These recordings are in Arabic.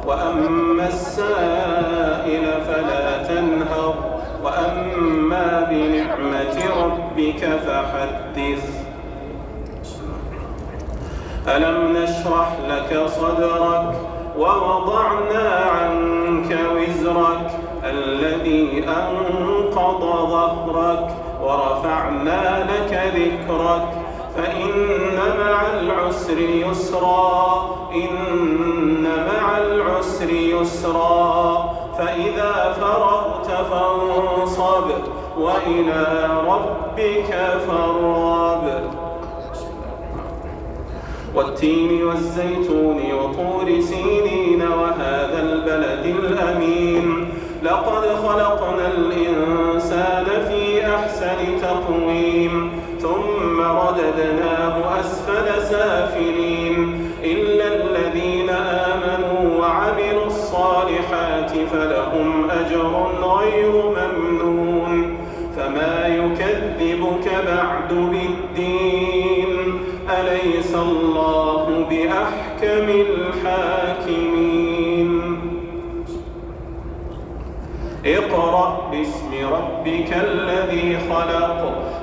وأما السائل فلا تنهر وأما بنعمة ربك فحدث. ألم نشرح لك صدرك ووضعنا عنك وزرك الذي أنقض ظهرك ورفعنا لك ذكرك فإن مع العسر يسرا إن مع العسر يسرا فإذا فرغت فانصب وإلى ربك فارغب. والتين والزيتون وطور سينين وهذا البلد الأمين لقد خلقنا الإنسان في أحسن تقويم ثم رددناه أسفل سافلين إلا الذين آمنوا وعملوا الصالحات فلهم أجر غير ممنون. فما يكذبك بعد بالدين أليس الله بأحكم الحاكمين. اقرأ باسم ربك الذي خلق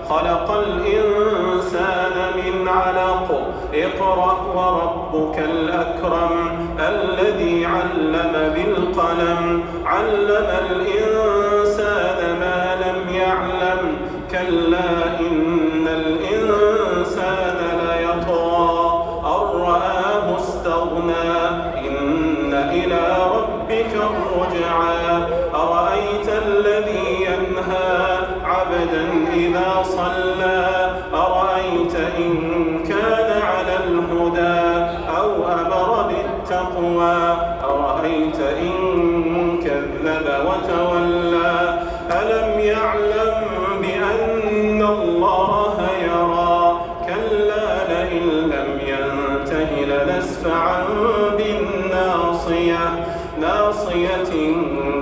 خلق الإنسان من علق اقرأ وربك الأكرم الذي علم بالقلم علم الإنسان ما لم يعلم كلا إن الإنسان ليطغى أن رآه استغنى إن إلى ربك الرجعى أرأيت الذي ينهى عبدا إذا صلى أرأيت إن كان على الهدى أو أمر بالتقوى أرأيت إن كذب وتولى ألم يعلم بأن الله يرى كلا لئن لم ينته لنسفعا بالناصية ناصية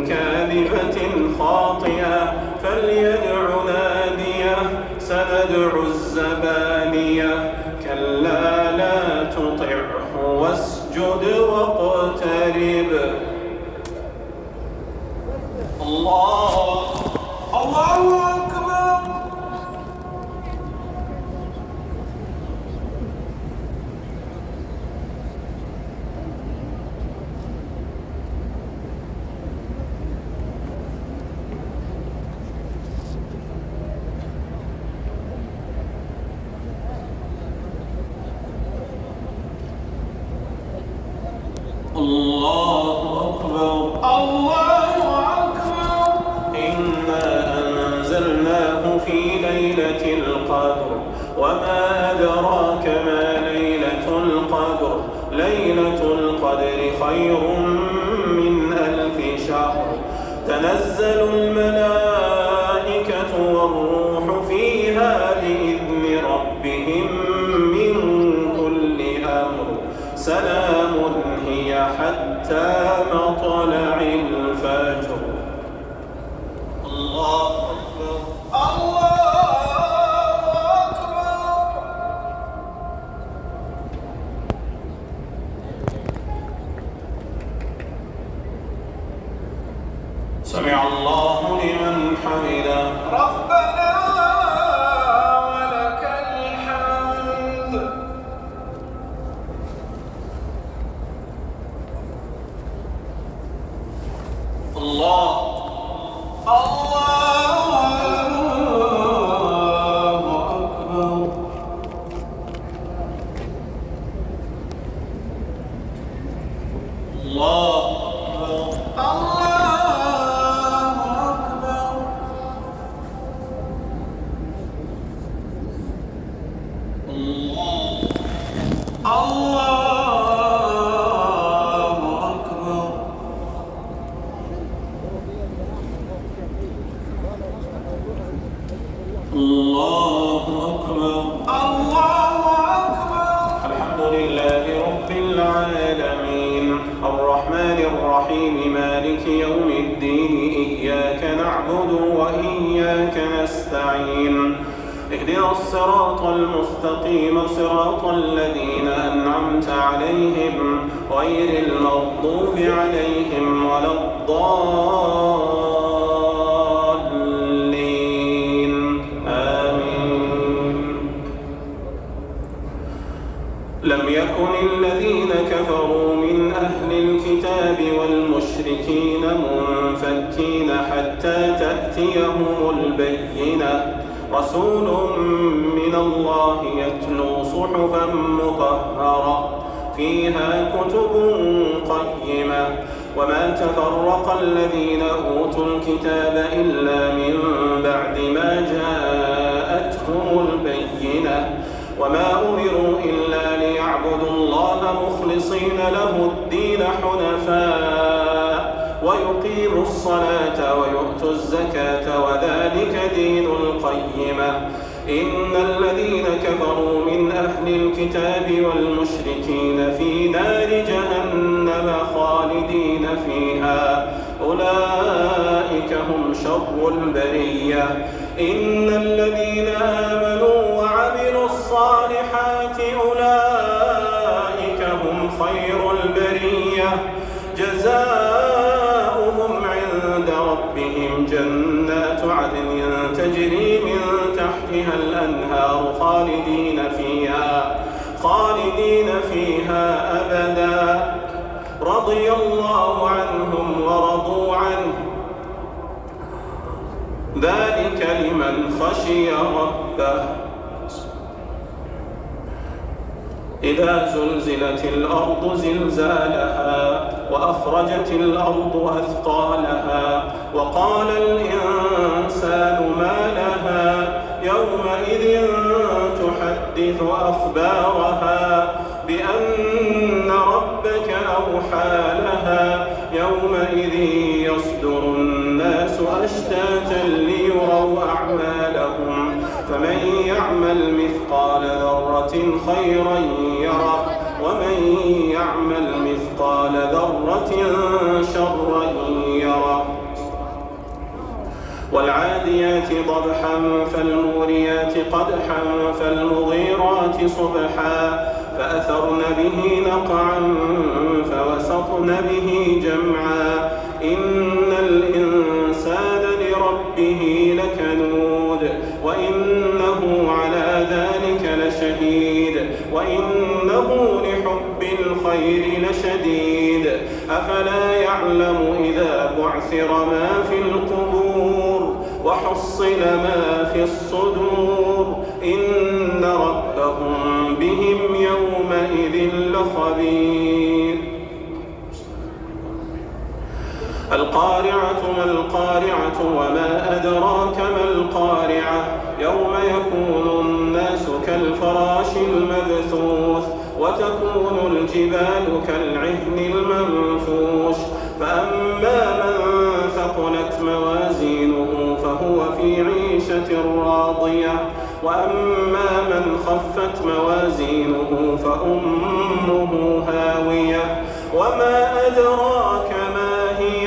كاذبة خاطئة فليدع ناديه سندع الزبانية كلا لا تطعه واسجد واقترب. الله أكبر. الله أكبر. الله أكبر. إنا أنزلناه في ليلة القدر وما أدراك ما ليلة القدر ليلة القدر خير من 1000 شهر تنزل الملائكة والروح فيها بإذن ربهم من كل أمر سلام هي حتى مطلع الفجر. الله أكبر. الله أكبر. سمع الله لمن حمده ربنا ولك الحمد. الله أكبر. الله أكبر. الله أكبر. الله أكبر. الحمد لله رب العالمين الرحمن الرحيم مالك يوم الدين إياك نعبد وإياك نستعين اهدنا الصراط المستقيم صراط الذين أنعمت عليهم غير المغضوب عليهم ولا الضالين آمين. لم يكن الذين كفروا من أهل الكتاب والمشركين منفكين حتى تأتيهم البينة رسول من الله يتلو صحفا مطهرة فيها كتب قيمة وما تفرق الذين أوتوا الكتاب إلا من بعد ما جاءتهم البينة وما أمروا إلا ليعبدوا الله مخلصين له الدين حنفاء ويقيموا الصلاة ويؤتوا الزكاة وذلك دين القيمة. إن الذين كفروا من أهل الكتاب والمشركين في نار جهنم خالدين فيها أولئك هم شر البرية. إن الذين آمنوا وعملوا الصالحات أولئك هم خير البرية جزاؤهم عند ربهم جنات عدن تجري من تحتها الأنهار خالدين فيها أبدا رضي الله عنهم ورضوا عنه ذلك لمن خشي ربه. إذا زلزلت الأرض زلزالها وأخرجت الأرض أثقالها وقال الإنسان ما لها يومئذ تحدث أخبارها بأن ربك أوحى لها يومئذ يصدر الناس أشتاتا ليروا أعمالهم فمن يعمل مثقال ذرة خيرا يره ومن يعمل مثقال ذرة شرا يره. والعاديات ضبحا فالموريات قدحا فالمغيرات صبحا فأثرن به نقعا فوسطن به جمعا إن الإنسان لربه لكنود وإنه على ذلك لشهيد وإنه لحب الخير لشديد. أفلا يعلم إذا بعثر ما في القبور وحصل ما في الصدور إن ربهم بهم يومئذ لخبير. القارعة ما القارعة وما أدراك ما القارعة يوم يكون الناس كالفراش المبثوث وتكون الجبال كالعهن المنفوش فأما من ثقلت موازينه فهو في عيشة راضية وأما من خفت موازينه فأمه هاوية وما أدراك ما هي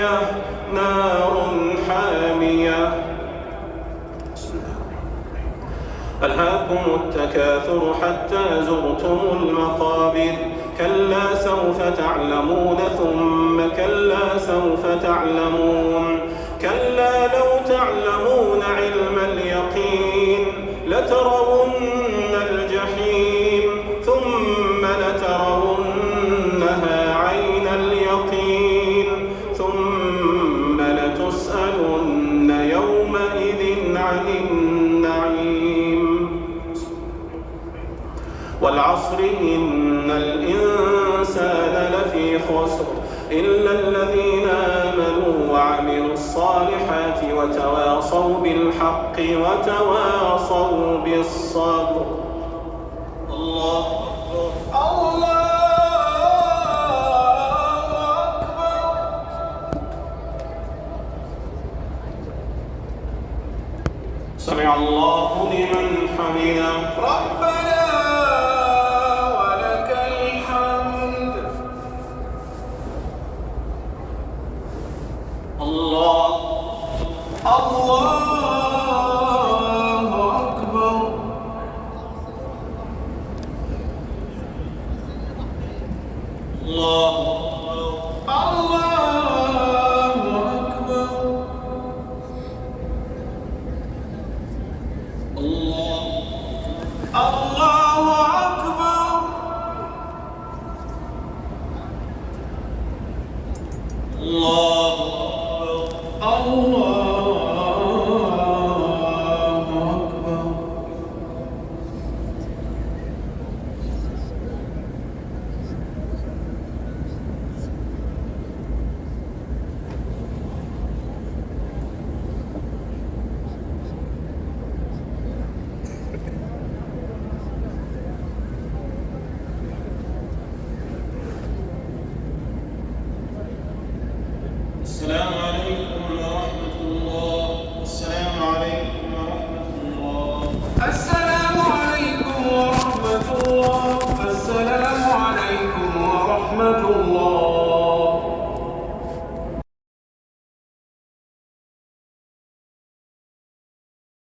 نار حامية. ألهاكم التكاثر حتى زرتم المقابر كلا سوف تعلمون ثم كلا سوف تعلمون كلا لو تعلمون علم اليقين لترون الجحيم ثم لترونها عين اليقين ثم لتسألن يومئذ عن النعيم. والعصر إن الإنسان لفي خسر إلا الذين آمنوا وعملوا الصالحات وتواصوا بالحق وتواصوا بالصبر. الله أكبر الله أكبر. سمع الله لمن حمده ربنا ولك الحمد. الله أكبر. السلام